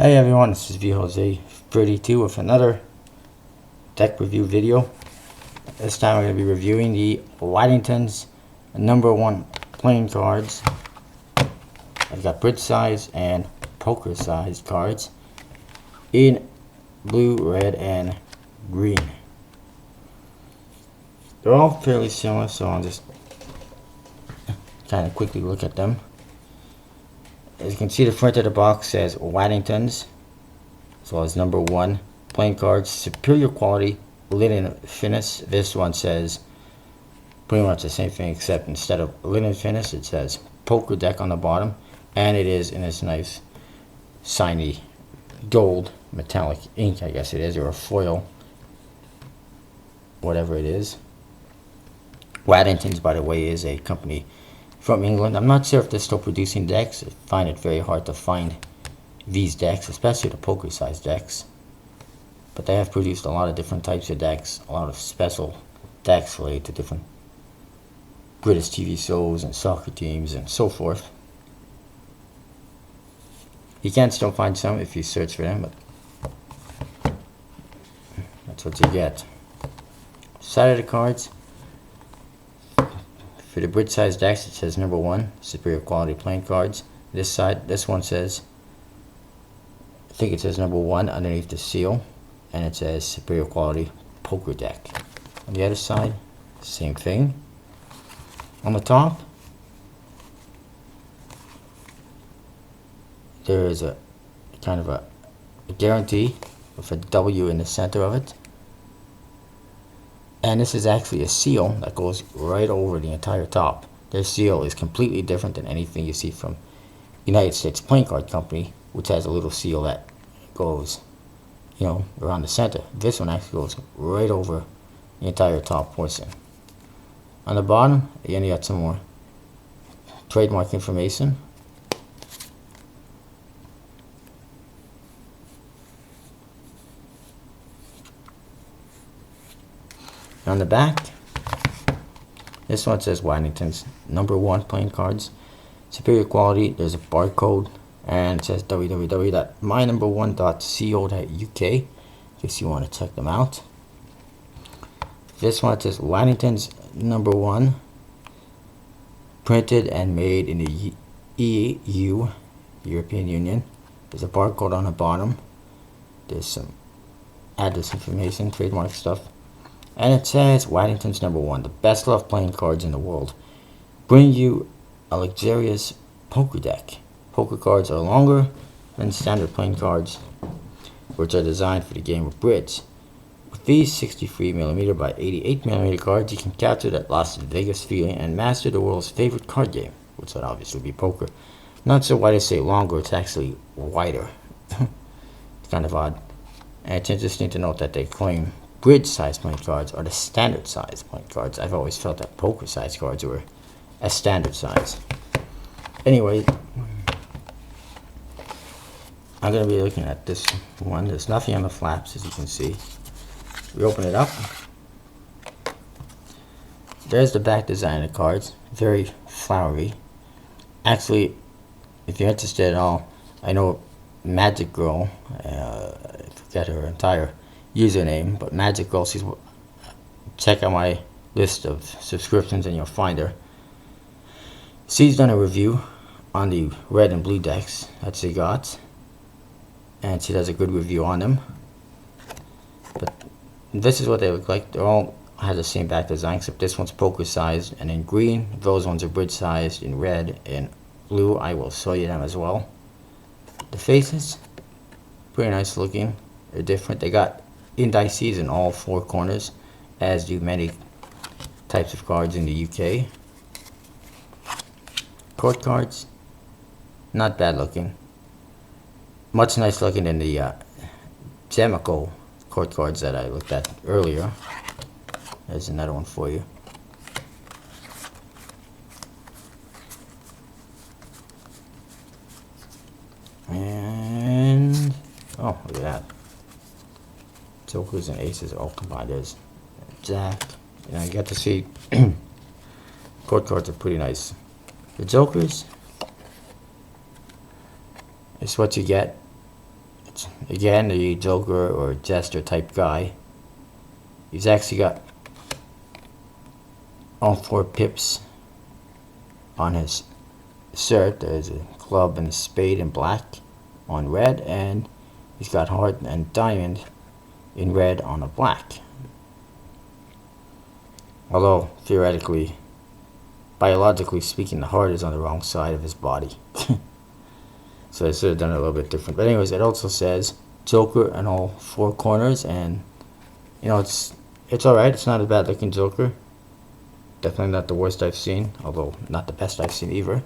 Hey everyone, this is VJose32 with another deck review video. This time we're going to be reviewing the Waddingtons #1 playing cards. I've got bridge size and poker sized cards in blue, red, and green. They're all fairly similar, so I'll just kind of quickly look at them. As you can see, the front of the box says Waddingtons, as well as #1 playing cards, superior quality, linen finish. This one says pretty much the same thing, except instead of linen finish, it says poker deck on the bottom, and it is in this nice shiny gold metallic ink, I guess it is, or a foil, whatever it is. Waddingtons, by the way, is a company from England. I'm not sure if they're still producing decks. I find it very hard to find these decks, especially the poker size decks. But they have produced a lot of different types of decks, a lot of special decks related to different British TV shows and soccer teams and so forth. You can still find some if you search for them, but that's what you get. Side of the cards. For the bridge size decks, it says #1, superior quality playing cards. This side, this one says, I think it says #1 underneath the seal, and it says superior quality poker deck. On the other side, same thing. On the top, there is a kind of a guarantee with a W in the center of it. And this is actually a seal that goes right over the entire top. Their seal is completely different than anything you see from United States Playing Card Company, which has a little seal that goes, around the center. This one actually goes right over the entire top portion. On the bottom, again, you got some more trademark information. On the back, this one says Waddingtons #1 playing cards, superior quality. There's a barcode, and it says www.mynumber1.co.uk in case you want to check them out. This one says Waddingtons #1, printed and made in the EU, European Union. There's a barcode on the bottom. There's some address information, trademark stuff. And it says Waddingtons #1, the best loved playing cards in the world. Bring you a luxurious poker deck. Poker cards are longer than standard playing cards, which are designed for the game of bridge. With these 63mm by 88mm cards, you can capture that Las Vegas feeling and master the world's favorite card game, which would obviously be poker. Not sure why they say longer, it's actually wider. It's kind of odd. And it's interesting to note that they claim bridge size playing cards are the standard size playing cards. I've always felt that poker size cards were a standard size. Anyway, I'm going to be looking at this one. There's nothing on the flaps, as you can see. We open it up. There's the back design of the cards. Very flowery. Actually, if you're interested at all, I know Magic Girl, I forget her entire username, but Magic Girl, check out my list of subscriptions and you'll find her. She's done a review on the red and blue decks that she got, and she does a good review on them. But this is what they look like. They all have the same back design, except this one's poker sized and in green. Those ones are bridge sized in red and blue. I will show you them as well. The faces, pretty nice looking. They're different. They got indices in all 4 corners, as do many types of cards in the UK. Court cards, not bad looking. Much nicer looking than the Gemico court cards that I looked at earlier. There's another one for you. And, oh, look at that. Jokers and aces all combined. There's Jack. You get to see court cards are pretty nice. The jokers is what you get again, the Joker or Jester type guy. He's actually got all 4 pips on his shirt. There's a club and a spade in black on red, and he's got heart and diamond in red on a black. Although, theoretically, biologically speaking, the heart is on the wrong side of his body. So I should have done it a little bit different. But anyways, it also says Joker in all 4 corners, and you know, it's alright. It's not a bad looking Joker. Definitely not the worst I've seen, although not the best I've seen either.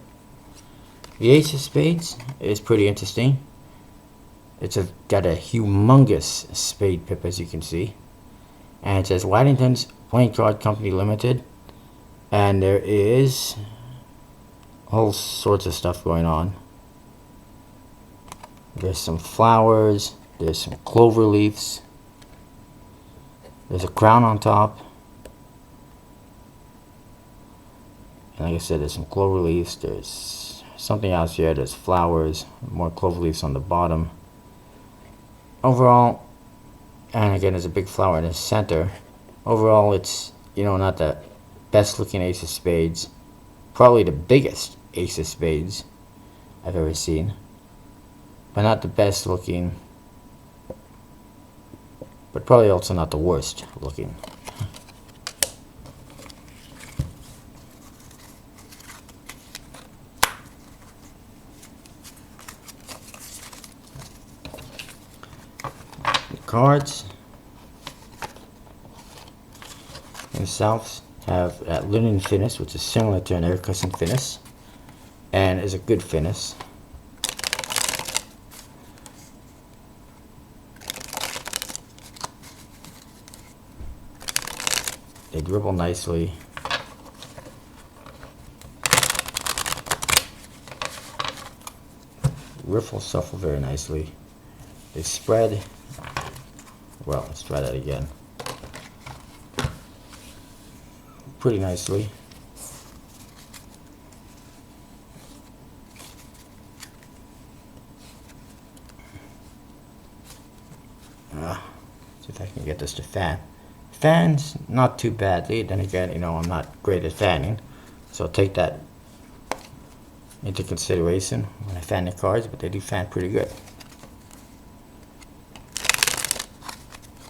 The Ace of Spades is pretty interesting. It's got a humongous spade pip, as you can see. And it says Waddingtons Playing Card Company Limited. And there is all sorts of stuff going on. There's some flowers. There's some clover leaves. There's a crown on top. And like I said, there's some clover leaves. There's something else here. There's flowers. More clover leaves on the bottom. Overall, and again, there's a big flower in the center. Overall, it's, you know, not the best looking Ace of Spades. Probably the biggest Ace of Spades I've ever seen. But not the best looking. But probably also not the worst looking. The cards themselves have that linen finish, which is similar to an air cushion finish, and is a good finish. They dribble nicely. Riffle shuffle very nicely. They spread. Well, let's try that again. Pretty nicely. See if I can get this to fan. Fans, not too badly. Then again, you know, I'm not great at fanning, so I'll take that into consideration when I fan the cards, but they do fan pretty good.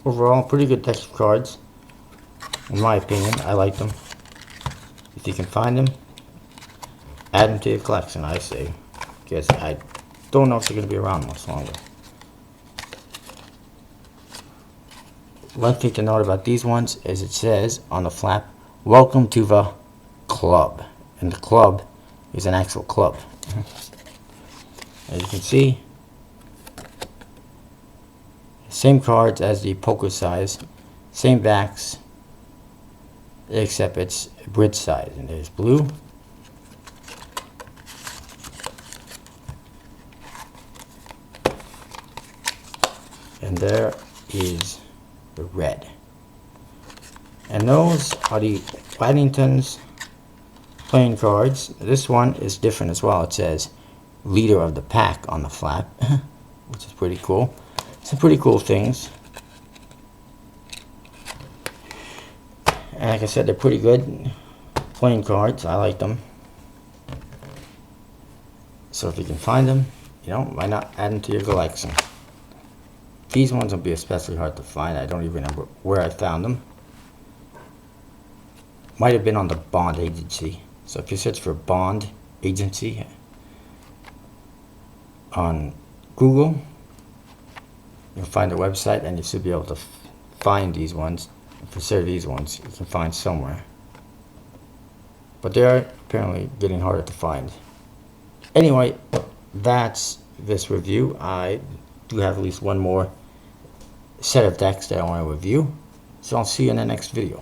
Overall, pretty good deck of cards. In my opinion, I like them. If you can find them, add them to your collection, I say. Because I don't know if they're going to be around much longer. One thing to note about these ones is it says on the flap, "Welcome to the club." And the club is an actual club. As you can see, same cards as the poker size, same backs, except it's bridge size. And there's blue. And there is the red. And those are the Waddingtons playing cards. This one is different as well. It says leader of the pack on the flap, which is pretty cool. Some pretty cool things. And like I said, they're pretty good playing cards. I like them. So if you can find them, you know, why not add them to your collection? These ones will be especially hard to find. I don't even remember where I found them. Might have been on the Bond Agency. So if you search for Bond Agency on Google, you'll find the website, and you should be able to find these ones. For sure, these ones you can find somewhere. But they are apparently getting harder to find. Anyway, that's this review. I do have at least one more set of decks that I want to review. So I'll see you in the next video.